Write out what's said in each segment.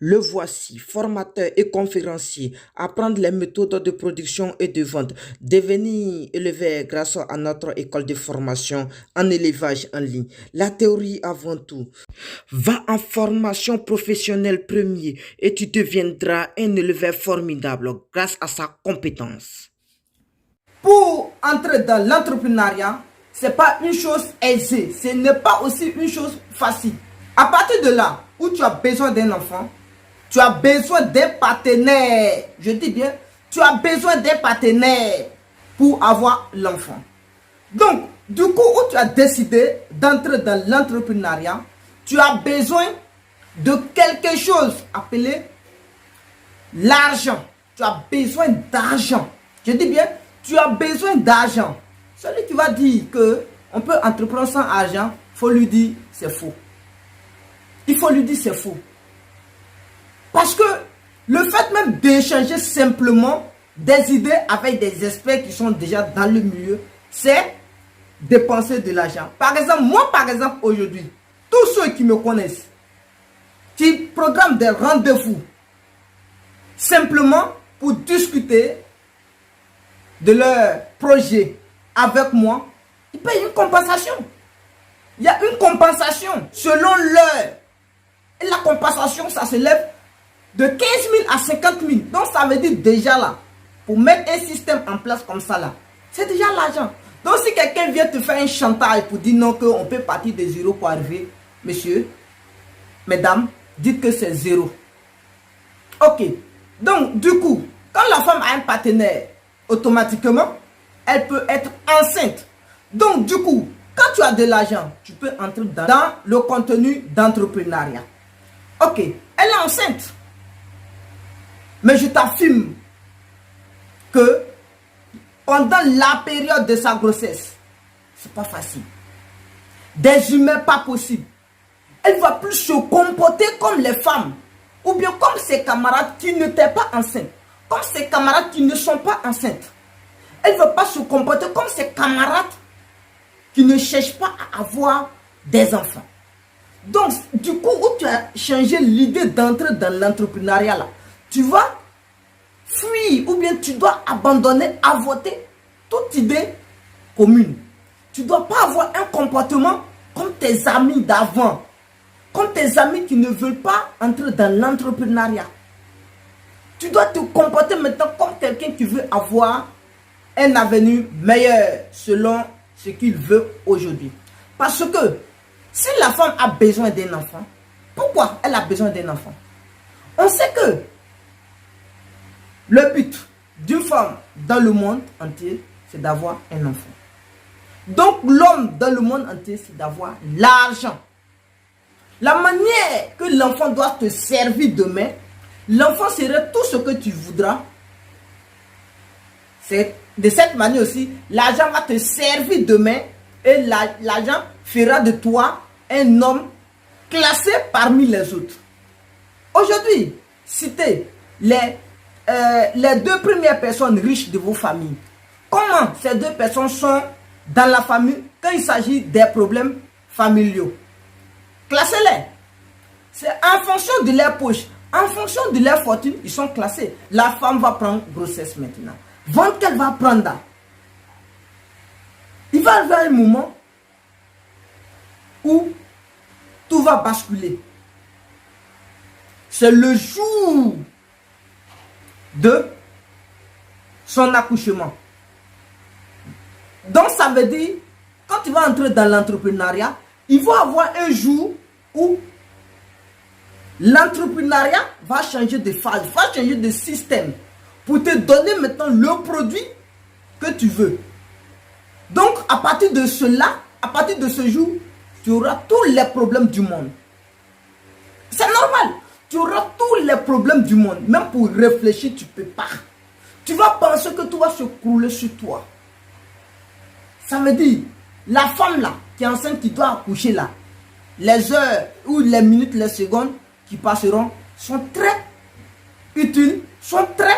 Le voici, formateur et conférencier, apprendre les méthodes de production et de vente, devenir éleveur grâce à notre école de formation en élevage en ligne. La théorie avant tout. Va en formation professionnelle premier et tu deviendras un éleveur formidable grâce à sa compétence. Pour entrer dans l'entrepreneuriat, ce n'est pas une chose aisée, ce n'est pas aussi une chose facile. À partir de là où tu as besoin d'un enfant, tu as besoin d'un partenaire. Je dis bien, tu as besoin d'un partenaire pour avoir l'enfant. Donc, du coup, où tu as décidé d'entrer dans l'entrepreneuriat, tu as besoin de quelque chose appelé l'argent. Tu as besoin d'argent. Je dis bien, tu as besoin d'argent. Celui qui va dire qu'on peut entreprendre sans argent, il faut lui dire c'est faux. Il faut lui dire c'est faux. Parce que le fait même d'échanger simplement des idées avec des experts qui sont déjà dans le milieu, c'est dépenser de l'argent. Par exemple, moi aujourd'hui, tous ceux qui me connaissent, qui programment des rendez-vous simplement pour discuter de leur projet avec moi, ils payent une compensation. Il y a une compensation selon l'heure. Et la compensation, ça s'élève de 15 000 à 50 000. Donc, ça veut dire déjà là, pour mettre un système en place comme ça là, c'est déjà l'argent. Donc, si quelqu'un vient te faire un chantage pour dire non, qu'on peut partir de zéro pour arriver, monsieur, mesdames, dites que c'est zéro. Ok. Donc, du coup, quand la femme a un partenaire, automatiquement, elle peut être enceinte. Donc, du coup, quand tu as de l'argent, tu peux entrer dans le contenu d'entrepreneuriat. Ok, elle est enceinte. Mais je t'affirme que pendant la période de sa grossesse, c'est pas facile. Des humains pas possible. Elle va plus se comporter comme les femmes. Ou bien comme ses camarades qui n'étaient pas enceintes. Comme ses camarades qui ne sont pas enceintes. Elle ne va pas se comporter comme ses camarades qui ne cherchent pas à avoir des enfants. Donc, du coup, où tu as changé l'idée d'entrer dans l'entrepreneuriat là, tu vas fuir ou bien tu dois abandonner, avorter toute idée commune. Tu ne dois pas avoir un comportement comme tes amis d'avant. Comme tes amis qui ne veulent pas entrer dans l'entrepreneuriat. Tu dois te comporter maintenant comme quelqu'un qui veut avoir un avenir meilleur selon ce qu'il veut aujourd'hui. Parce que si la femme a besoin d'un enfant, pourquoi elle a besoin d'un enfant? On sait que le but d'une femme dans le monde entier, c'est d'avoir un enfant. Donc l'homme dans le monde entier, c'est d'avoir l'argent. La manière que l'enfant doit te servir demain, l'enfant serait tout ce que tu voudras. C'est de cette manière aussi, l'argent va te servir demain et l'argent fera de toi un homme classé parmi les autres. Aujourd'hui, citez les deux premières personnes riches de vos familles. Comment ces deux personnes sont dans la famille quand il s'agit des problèmes familiaux? Classez-les. C'est en fonction de leur poche, en fonction de leur fortune, ils sont classés. La femme va prendre grossesse maintenant. Vente qu'elle va prendre. Il va arriver un moment où tout va basculer. C'est le jour de son accouchement. Donc ça veut dire, quand tu vas entrer dans l'entrepreneuriat, il va y avoir un jour où l'entrepreneuriat va changer de phase, va changer de système pour te donner maintenant le produit que tu veux. Donc, à partir de cela, à partir de ce jour, tu auras tous les problèmes du monde. C'est normal. Tu auras tous les problèmes du monde. Même pour réfléchir, tu ne peux pas. Tu vas penser que tout va se couler sur toi. Ça veut dire, la femme là, qui est enceinte, qui doit accoucher là, les heures ou les minutes, les secondes qui passeront sont très utiles, sont très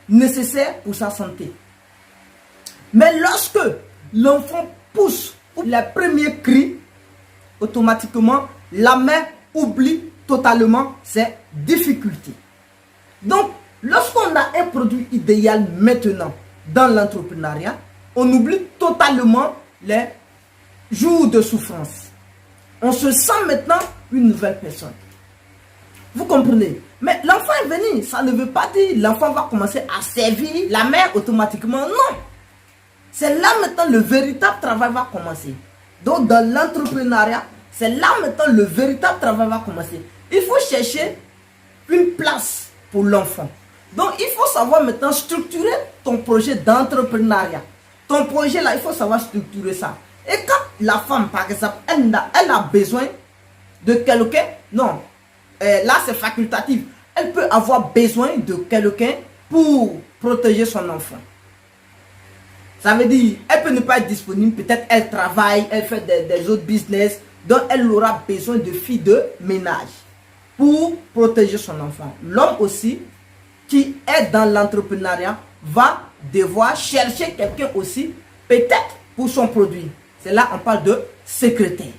nécessaires pour sa santé. Mais lorsque l'enfant pousse les premiers cris, automatiquement, la mère oublie totalement ses difficultés. Donc, lorsqu'on a un produit idéal maintenant dans l'entrepreneuriat, on oublie totalement les jours de souffrance. On se sent maintenant une nouvelle personne. Vous comprenez? Mais l'enfant est venu, ça ne veut pas dire l'enfant va commencer à servir la mère automatiquement. Non. C'est là maintenant le véritable travail va commencer. Donc dans l'entrepreneuriat, c'est là maintenant le véritable travail va commencer. Il faut chercher une place pour l'enfant. Donc il faut savoir maintenant structurer ton projet d'entrepreneuriat. Ton projet là, il faut savoir structurer ça. Et quand la femme, par exemple, elle a besoin de quelqu'un, non, là c'est facultatif. Elle peut avoir besoin de quelqu'un pour protéger son enfant. Ça veut dire, elle peut ne pas être disponible, peut-être elle travaille, elle fait des autres business, donc elle aura besoin de filles de ménage pour protéger son enfant. L'homme aussi, qui est dans l'entrepreneuriat, va devoir chercher quelqu'un aussi, peut-être pour son produit. C'est là on parle de secrétaire.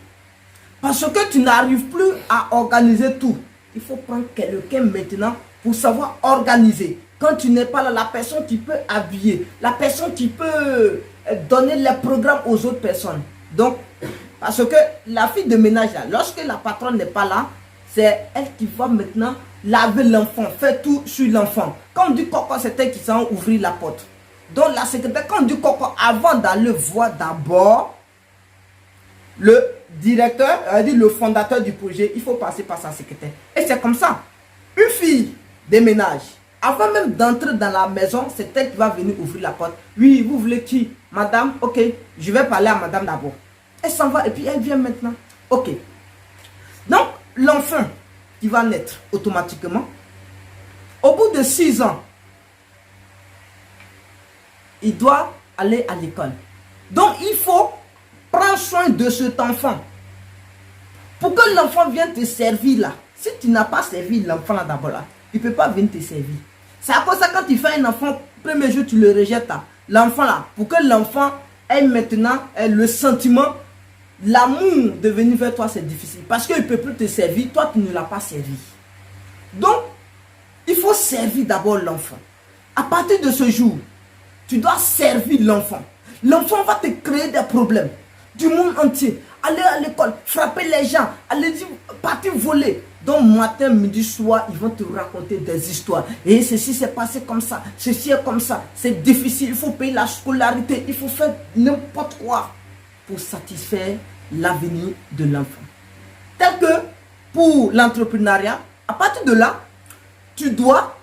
Parce que tu n'arrives plus à organiser tout. Il faut prendre quelqu'un maintenant pour savoir organiser. Quand tu n'es pas là, la personne qui peut habiller, la personne qui peut donner les programmes aux autres personnes. Donc, parce que la fille de ménage, là, lorsque la patronne n'est pas là, c'est elle qui va maintenant laver l'enfant, faire tout sur l'enfant. Quand on dit coco, c'est elle qui s'en ouvrir la porte. Donc la secrétaire, quand on dit coco, avant d'aller voir d'abord le directeur, le fondateur du projet, il faut passer par sa secrétaire. Et c'est comme ça. Une fille de ménage, avant même d'entrer dans la maison, c'est elle qui va venir ouvrir la porte. Oui, vous voulez qui? Madame, ok, je vais parler à madame d'abord. Elle s'en va et puis elle vient maintenant. Ok. Donc, l'enfant qui va naître automatiquement, au bout de 6 ans, il doit aller à l'école. Donc, il faut prendre soin de cet enfant. Pour que l'enfant vienne te servir là. Si tu n'as pas servi l'enfant là d'abord là, il ne peut pas venir te servir. C'est à cause de ça quand tu fais un enfant, premier jour tu le rejettes là. L'enfant là, pour que l'enfant ait maintenant le sentiment, l'amour de venir vers toi, c'est difficile. Parce qu'il ne peut plus te servir, toi tu ne l'as pas servi. Donc, il faut servir d'abord l'enfant. À partir de ce jour, tu dois servir l'enfant. L'enfant va te créer des problèmes du monde entier. Aller à l'école, frapper les gens, aller partir voler. Donc matin, midi, soir, ils vont te raconter des histoires. Et ceci s'est passé comme ça, ceci est comme ça. C'est difficile, il faut payer la scolarité, il faut faire n'importe quoi pour satisfaire l'avenir de l'enfant. Tel que pour l'entrepreneuriat, à partir de là, tu dois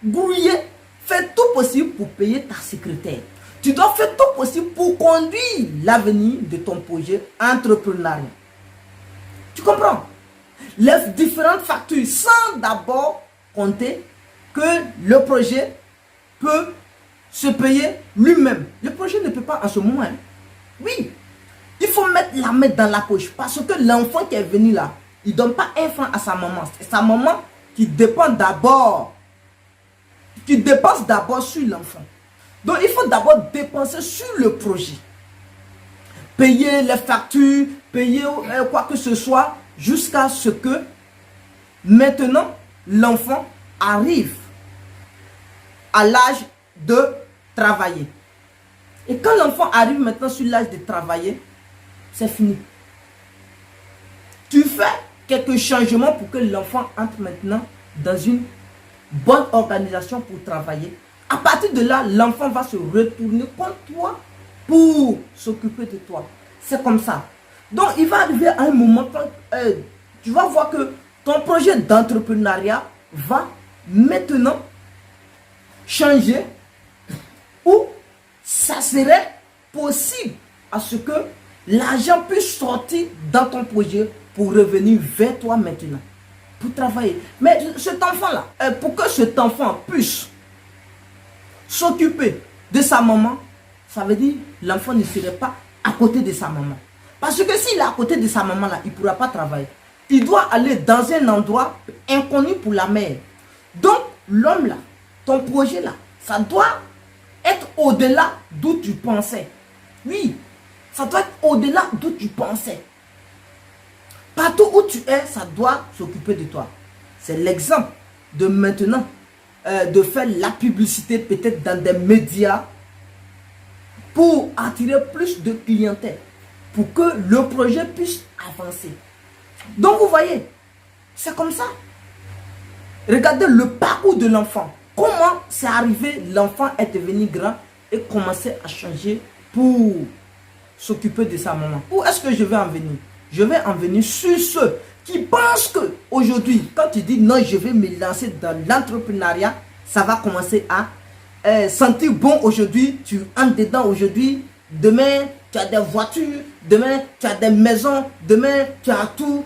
grouiller, faire tout possible pour payer ta secrétaire. Tu dois faire tout possible pour conduire l'avenir de ton projet entrepreneurial. Tu comprends? Les différentes factures, sans d'abord compter que le projet peut se payer lui-même. Le projet ne peut pas en ce moment. Hein. Oui, il faut mettre la main dans la poche parce que l'enfant qui est venu là, il ne donne pas un franc à sa maman. C'est sa maman qui dépend d'abord, qui dépense d'abord sur l'enfant. Donc, il faut d'abord dépenser sur le projet. Payer les factures, payer quoi que ce soit, jusqu'à ce que maintenant, l'enfant arrive à l'âge de travailler. Et quand l'enfant arrive maintenant sur l'âge de travailler, c'est fini. Tu fais quelques changements pour que l'enfant entre maintenant dans une bonne organisation pour travailler. À partir de là, l'enfant va se retourner contre toi pour s'occuper de toi. C'est comme ça. Donc, il va arriver à un moment, tu vas voir que ton projet d'entrepreneuriat va maintenant changer ou ça serait possible à ce que l'argent puisse sortir dans ton projet pour revenir vers toi maintenant, pour travailler. Mais cet enfant-là, pour que cet enfant puisse s'occuper de sa maman, ça veut dire l'enfant ne serait pas à côté de sa maman. Parce que s'il est à côté de sa maman, là, il ne pourra pas travailler. Il doit aller dans un endroit inconnu pour la mère. Donc, l'homme là, ton projet là, ça doit être au-delà d'où tu pensais. Oui, ça doit être au-delà d'où tu pensais. Partout où tu es, ça doit s'occuper de toi. C'est l'exemple de maintenant, de faire la publicité peut-être dans des médias pour attirer plus de clientèle, pour que le projet puisse avancer. Donc vous voyez, c'est comme ça. Regardez le parcours de l'enfant. Comment c'est arrivé, l'enfant est devenu grand et commençait à changer pour s'occuper de sa maman. Où est-ce que je vais en venir? Je vais en venir sur ceux qui pensent que aujourd'hui, quand tu dis non, je vais me lancer dans l'entrepreneuriat, ça va commencer à sentir bon aujourd'hui, tu entres dedans aujourd'hui, demain tu as des voitures, demain tu as des maisons, demain tu as tout.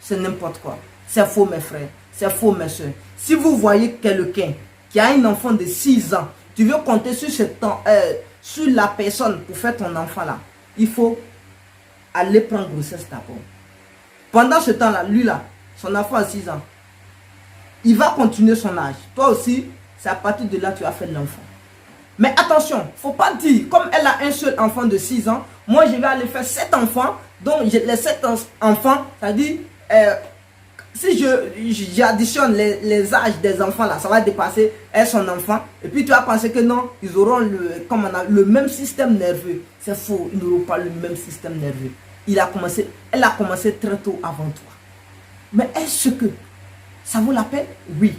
C'est n'importe quoi. C'est faux mes frères, c'est faux mes soeurs. Si vous voyez quelqu'un qui a un enfant de 6 ans, tu veux compter sur, sur la personne pour faire ton enfant là, il faut aller prendre grossesse d'abord. Pendant ce temps là, lui là, son enfant a 6 ans, il va continuer son âge. Toi aussi, c'est à partir de là que tu vas faire l'enfant. Mais attention, il ne faut pas dire, comme elle a un seul enfant de 6 ans, moi je vais aller faire 7 enfants, donc les 7 enfants, c'est-à-dire, si j'additionne les âges des enfants là, ça va dépasser son enfant. Et puis tu vas penser que non, ils auront le même système nerveux. C'est faux, ils n'auront pas le même système nerveux. Elle a commencé très tôt avant toi. Mais est-ce que ça vaut la peine? Oui.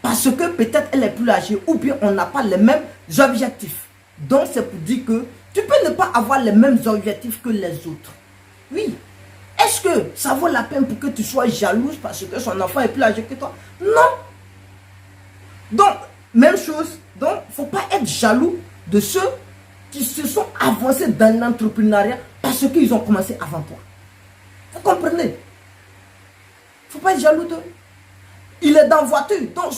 Parce que peut-être elle est plus âgée ou bien on n'a pas les mêmes objectifs. Donc c'est pour dire que tu peux ne pas avoir les mêmes objectifs que les autres. Oui. Est-ce que ça vaut la peine pour que tu sois jalouse parce que son enfant est plus âgé que toi? Non. Donc, même chose. Donc, il ne faut pas être jaloux de ceux qui se sont avancés dans l'entrepreneuriat parce qu'ils ont commencé avant toi. Vous comprenez? Il ne faut pas être jaloux d'eux. Il est dans la voiture. Donc,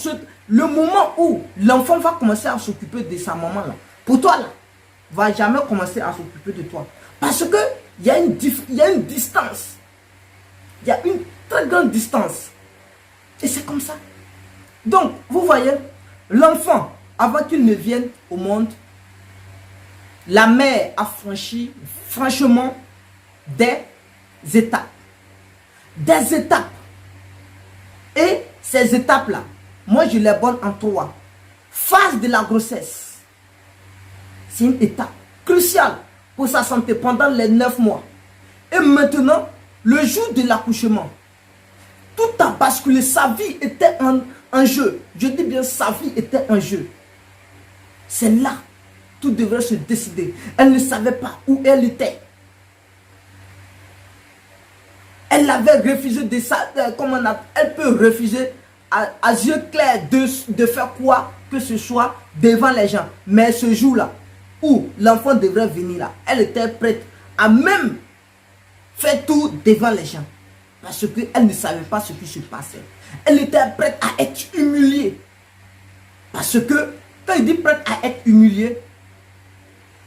le moment où l'enfant va commencer à s'occuper de sa maman, là, pour toi, là, va jamais commencer à s'occuper de toi. Parce que il y a une distance. Il y a une très grande distance. Et c'est comme ça. Donc, vous voyez, l'enfant, avant qu'il ne vienne au monde, la mère a franchi, franchement, des étapes. Des étapes. Et ces étapes-là, moi je les bonne en 3. Phase de la grossesse. C'est une étape cruciale pour sa santé pendant les 9 mois. Et maintenant, le jour de l'accouchement, tout a basculé. Sa vie était en jeu. Je dis bien, sa vie était en jeu. C'est là, tout devrait se décider. Elle ne savait pas où elle était. Elle avait refusé de ça. Elle peut refuser à yeux clairs de faire quoi que ce soit devant les gens. Mais ce jour-là, où l'enfant devrait venir là, elle était prête à même faire tout devant les gens. Parce qu'elle ne savait pas ce qui se passait. Elle était prête à être humiliée. Parce que, quand il dit prête à être humiliée,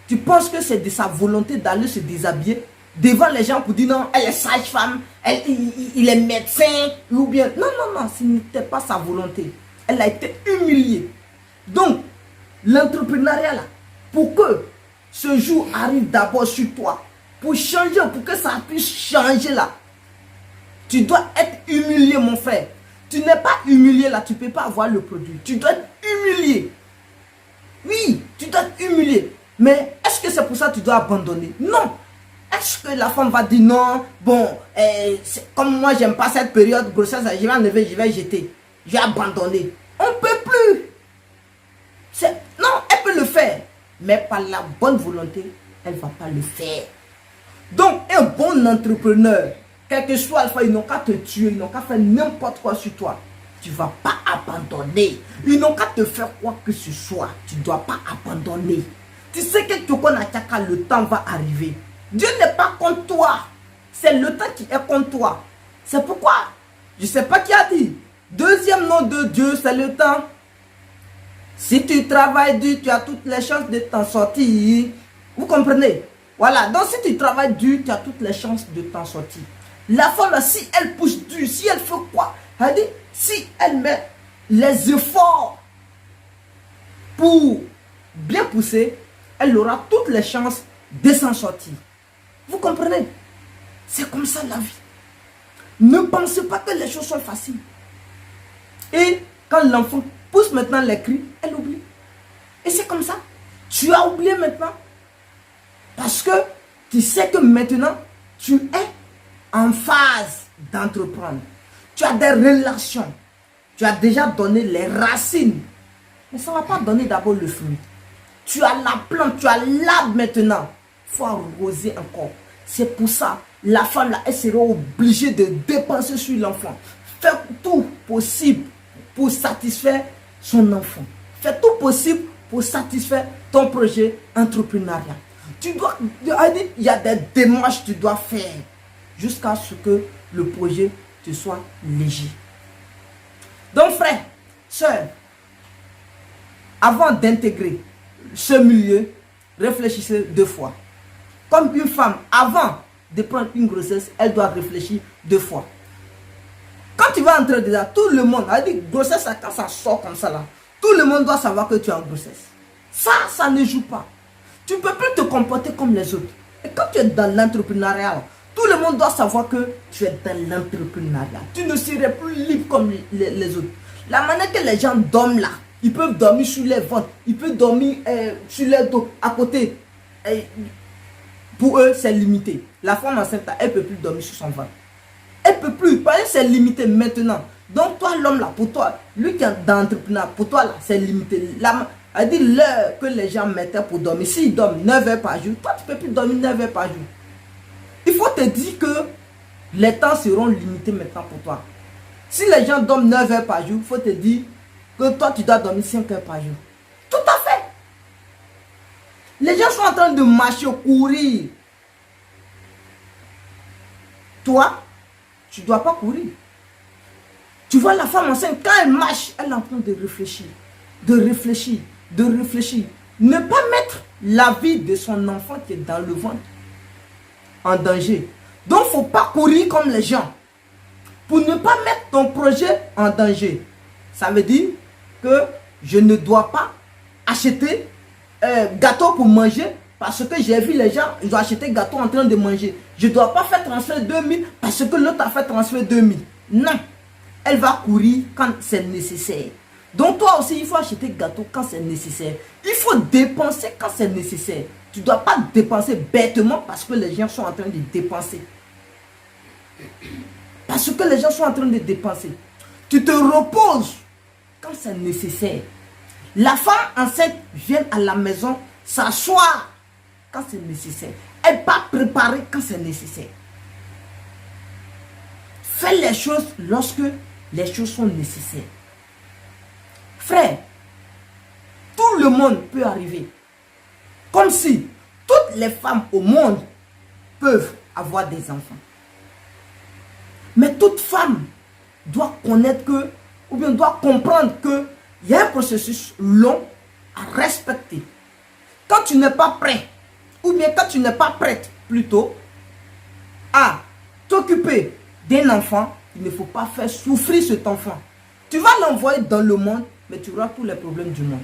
tu penses que c'est de sa volonté d'aller se déshabiller devant les gens pour dire non, elle est sage-femme, il est médecin, ou bien... Non, non, non, ce n'était pas sa volonté. Elle a été humiliée. Donc, l'entrepreneuriat là, pour que ce jour arrive d'abord sur toi, pour changer, pour que ça puisse changer là, tu dois être humilié, mon frère. Tu n'es pas humilié là, tu ne peux pas avoir le produit. Tu dois être humilié. Oui, tu dois être humilié. Mais est-ce que c'est pour ça que tu dois abandonner? Non. Est-ce que la femme va dire non, bon, comme moi j'aime pas cette période de grossesse, je vais enlever, je vais jeter, je vais abandonner. On ne peut plus. Non, elle peut le faire, mais par la bonne volonté, elle ne va pas le faire. Donc, un bon entrepreneur, quel que soit le fois, ils n'ont qu'à te tuer, ils n'ont qu'à faire n'importe quoi sur toi. Tu ne vas pas abandonner. Ils n'ont qu'à te faire quoi que ce soit. Tu ne dois pas abandonner. Tu sais que le temps va arriver. Dieu n'est pas contre toi. C'est le temps qui est contre toi. C'est pourquoi, je ne sais pas qui a dit, deuxième nom de Dieu, c'est le temps. Si tu travailles dur, tu as toutes les chances de t'en sortir. Vous comprenez? Voilà, donc si tu travailles dur, tu as toutes les chances de t'en sortir. La femme, si elle pousse dur, si elle fait quoi? Elle dit, si elle met les efforts pour bien pousser, elle aura toutes les chances de s'en sortir. Vous comprenez? C'est comme ça la vie. Ne pensez pas que les choses sont faciles. Et quand l'enfant pousse maintenant les cris, elle oublie. Et c'est comme ça. Tu as oublié maintenant. Parce que tu sais que maintenant, tu es en phase d'entreprendre. Tu as des relations. Tu as déjà donné les racines. Mais ça ne va pas donner d'abord le fruit. Tu as la plante, tu as l'arbre maintenant. Il faut arroser encore. C'est pour ça, la femme là, elle sera obligée de dépenser sur l'enfant. Faire tout possible pour satisfaire son enfant. Fais tout possible pour satisfaire ton projet entrepreneurial. Il y a des démarches que tu dois faire jusqu'à ce que le projet te soit léger. Donc frère, soeur, avant d'intégrer ce milieu, réfléchissez 2 fois. Comme une femme, avant de prendre une grossesse, elle doit réfléchir 2 fois. Quand tu vas entrer dedans, tout le monde, a dit grossesse, quand ça sort comme ça là, tout le monde doit savoir que tu es en grossesse. Ça ne joue pas. Tu ne peux plus te comporter comme les autres. Et quand tu es dans l'entrepreneuriat, tout le monde doit savoir que tu es dans l'entrepreneuriat. Tu ne serais plus libre comme les autres. La manière que les gens dorment là, ils peuvent dormir sur les ventres, ils peuvent dormir sur les dos, à côté. Pour eux, c'est limité. La femme enceinte, elle ne peut plus dormir sur son ventre. Elle ne peut plus, parce que c'est limité maintenant. Donc toi, l'homme là, pour toi, lui qui est dans l'entrepreneuriat, pour toi là, c'est limité. Elle dit l'heure que les gens mettaient pour dormir. S'ils dorment 9 heures par jour, toi tu ne peux plus dormir 9 heures par jour. Il faut te dire que les temps seront limités maintenant pour toi. Si les gens dorment 9 heures par jour, il faut te dire que toi tu dois dormir 5 heures par jour. Tout à fait. Les gens sont en train de marcher, courir. Toi, tu ne dois pas courir. Tu vois la femme enceinte, quand elle marche, elle est en train de réfléchir. De réfléchir. De réfléchir. Ne pas mettre la vie de son enfant qui est dans le ventre en danger. Donc, il ne faut pas courir comme les gens. Pour ne pas mettre ton projet en danger. Ça veut dire que je ne dois pas acheter gâteau pour manger parce que j'ai vu les gens, ils ont acheté gâteau en train de manger. Je ne dois pas faire transfert 2000 parce que l'autre a fait transfert 2000. Non. Elle va courir quand c'est nécessaire. Donc toi aussi, il faut acheter gâteau quand c'est nécessaire. Il faut dépenser quand c'est nécessaire. Tu ne dois pas dépenser bêtement parce que les gens sont en train de dépenser. Parce que les gens sont en train de dépenser. Tu te reposes quand c'est nécessaire. La femme enceinte vient à la maison s'asseoir quand c'est nécessaire. Elle va préparer quand c'est nécessaire. Fais les choses lorsque les choses sont nécessaires. Frère, tout le monde peut arriver. Comme si toutes les femmes au monde peuvent avoir des enfants. Mais toute femme doit connaître que, ou bien doit comprendre que il y a un processus long à respecter. Quand tu n'es pas prêt, ou bien quand tu n'es pas prête plutôt, à t'occuper d'un enfant, il ne faut pas faire souffrir cet enfant. Tu vas l'envoyer dans le monde, mais tu auras tous les problèmes du monde.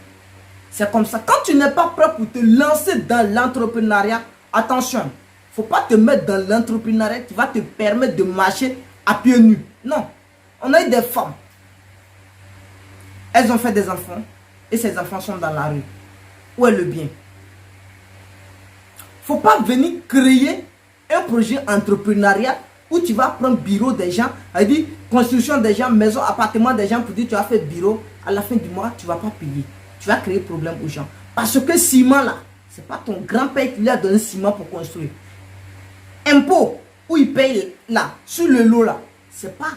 C'est comme ça. Quand tu n'es pas prêt pour te lancer dans l'entrepreneuriat, attention, il ne faut pas te mettre dans l'entrepreneuriat qui va te permettre de marcher à pieds nus. Non. On a eu des femmes. Elles ont fait des enfants et ces enfants sont dans la rue. Où est le bien? Il ne faut pas venir créer un projet entrepreneurial où tu vas prendre bureau des gens, c'est-à-dire construction des gens, maison, appartement des gens pour dire tu as fait bureau. À la fin du mois, tu ne vas pas payer. Tu vas créer problème aux gens. Parce que ciment là, ce n'est pas ton grand-père qui lui a donné ciment pour construire. Impôt, où il paye là, sur le lot là, ce n'est pas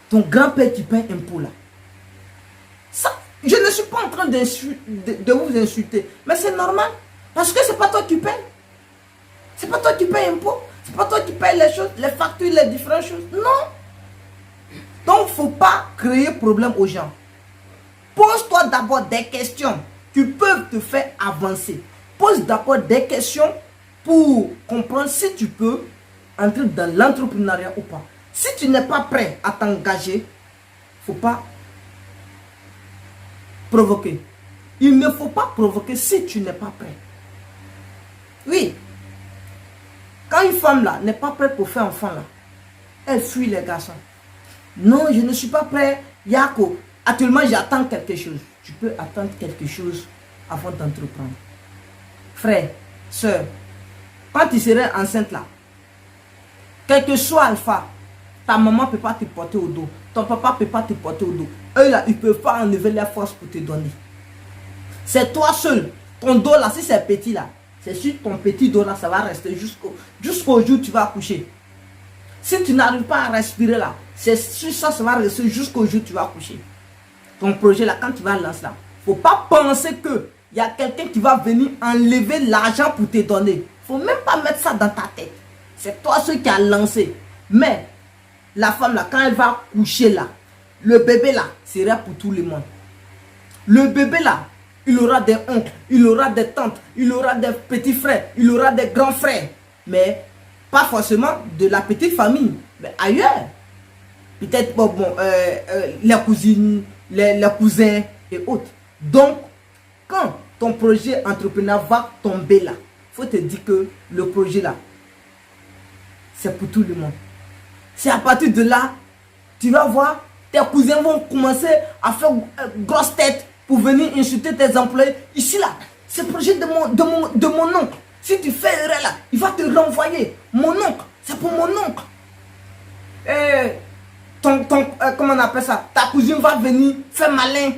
ton grand-père qui paye impôt là. Ça, je ne suis pas en train de vous insulter, mais c'est normal. Parce que ce n'est pas toi qui payes. Ce n'est pas toi qui payes impôt. Ce n'est pas toi qui payes les choses, les factures, les différentes choses. Non. Donc, il ne faut pas créer problème aux gens. Pose-toi d'abord des questions qui peuvent te faire avancer. Pose d'abord des questions pour comprendre si tu peux entrer dans l'entrepreneuriat ou pas. Si tu n'es pas prêt à t'engager, il ne faut pas provoquer. Il ne faut pas provoquer si tu n'es pas prêt. Oui. Quand une femme là n'est pas prête pour faire enfant là, Elle fuit les garçons. Non, je ne suis pas prêt. Yako, actuellement j'attends quelque chose. Tu peux attendre quelque chose avant d'entreprendre. Frère, soeur, quand tu serais enceinte là, quel que soit Alpha, ta maman ne peut pas te porter au dos. Ton papa ne peut pas te porter au dos. Eux là, ils ne peuvent pas enlever la force pour te donner. C'est toi seul. Ton dos là, si c'est petit là, c'est sur ton petit dos là, ça va rester jusqu'au jour où tu vas accoucher. Si tu n'arrives pas à respirer là, c'est sur ça, ça va rester jusqu'au jour où tu vas accoucher. Ton projet là, quand tu vas lancer là, il ne faut pas penser que il y a quelqu'un qui va venir enlever l'argent pour te donner. Il ne faut même pas mettre ça dans ta tête. C'est toi celui qui a lancé. Mais la femme là, quand elle va coucher là, le bébé là, sera pour tout le monde. Le bébé là, il aura des oncles, il aura des tantes, il aura des petits frères, il aura des grands frères. Mais pas forcément de la petite famille, mais ailleurs. Peut-être les cousines, les cousins et autres. Donc, quand ton projet entrepreneur va tomber là, il faut te dire que le projet là, c'est pour tout le monde. C'est à partir de là, tu vas voir, tes cousins vont commencer à faire grosse tête pour venir insulter tes employés. Ici là, c'est le projet de mon oncle. Si tu fais erreur là, il va te renvoyer. Mon oncle, c'est pour mon oncle. Comment on appelle ça? Ta cousine va venir faire malin.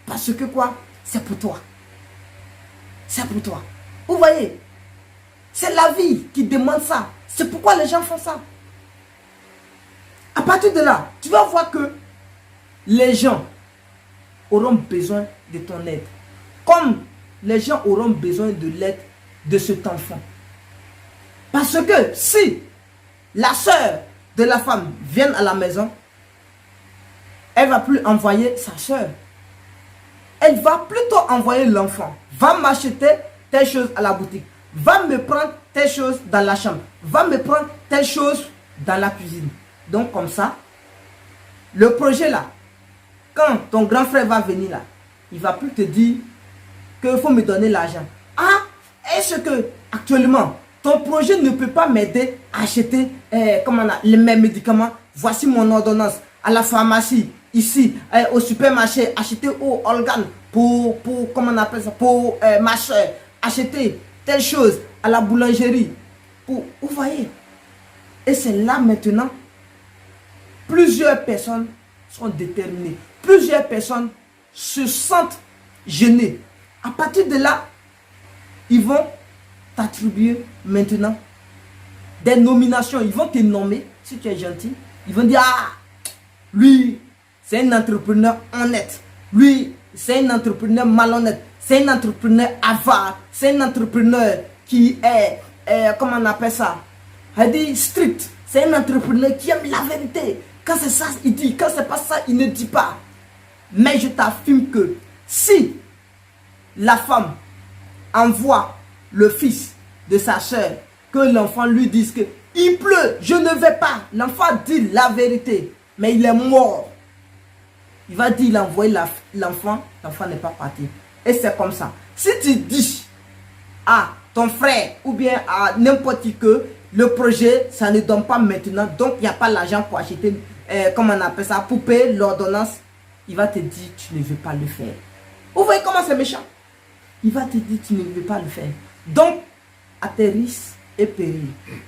Parce que quoi? C'est pour toi. C'est pour toi. Vous voyez? C'est la vie qui demande ça. C'est pourquoi les gens font ça. À partir de là, tu vas voir que les gens auront besoin de ton aide. Comme les gens auront besoin de l'aide de cet enfant. Parce que si la soeur de la femme vient à la maison, elle ne va plus envoyer sa soeur. Elle va plutôt envoyer l'enfant. Va m'acheter telle chose à la boutique. Va me prendre telle chose dans la chambre. Va me prendre telle chose dans la cuisine. Donc comme ça, le projet là, quand ton grand frère va venir là, il ne va plus te dire qu'il faut me donner l'argent. Ah, est-ce que actuellement, ton projet ne peut pas m'aider à acheter les mêmes médicaments? Voici mon ordonnance à la pharmacie, ici, au supermarché, acheter au organe pour comment on appelle ça, pour ma soeur, acheter telle chose à la boulangerie. Vous voyez? Et c'est là maintenant, plusieurs personnes sont déterminées. Plusieurs personnes se sentent gênées. À partir de là, ils vont t'attribuer maintenant des nominations. Ils vont te nommer, si tu es gentil. Ils vont dire, ah, lui, c'est un entrepreneur honnête. Lui, c'est un entrepreneur malhonnête. C'est un entrepreneur avare. C'est un entrepreneur qui est, comment on appelle ça? Elle dit strict. C'est un entrepreneur qui aime la vérité. Quand c'est ça, il dit. Quand c'est pas ça, il ne dit pas. Mais je t'affirme que si la femme envoie le fils de sa soeur, que l'enfant lui dise que il pleut, je ne vais pas. L'enfant dit la vérité, mais il est mort. Il va dire, il a envoyé l'enfant n'est pas parti. Et c'est comme ça. Si tu dis à ton frère ou bien à n'importe qui que le projet, ça ne donne pas maintenant, donc il n'y a pas l'argent pour acheter, comment on appelle ça, pour payer l'ordonnance, il va te dire, tu ne veux pas le faire. Vous voyez comment c'est méchant? Il va te dire, tu ne veux pas le faire. Donc, à tes risques et périls,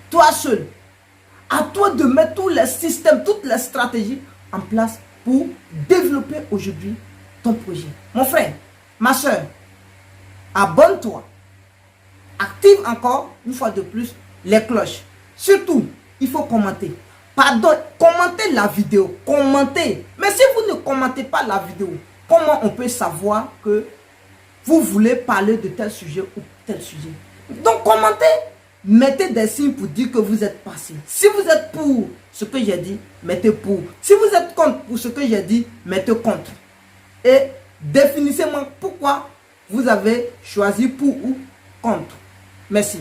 toi seul, à toi de mettre tous les systèmes, toutes les stratégies en place pour développer aujourd'hui ton projet. Mon frère, ma soeur, abonne-toi. Active encore, une fois de plus, les cloches. Surtout, il faut commenter. Pardon, commentez la vidéo. Commentez. Mais si vous ne commentez pas la vidéo, comment on peut savoir que vous voulez parler de tel sujet ou tel sujet? Donc, commentez. Mettez des signes pour dire que vous êtes passé. Si vous êtes pour ce que j'ai dit, mettez pour. Si vous êtes contre pour ce que j'ai dit, mettez contre. Et définissez-moi pourquoi vous avez choisi pour ou contre. Merci.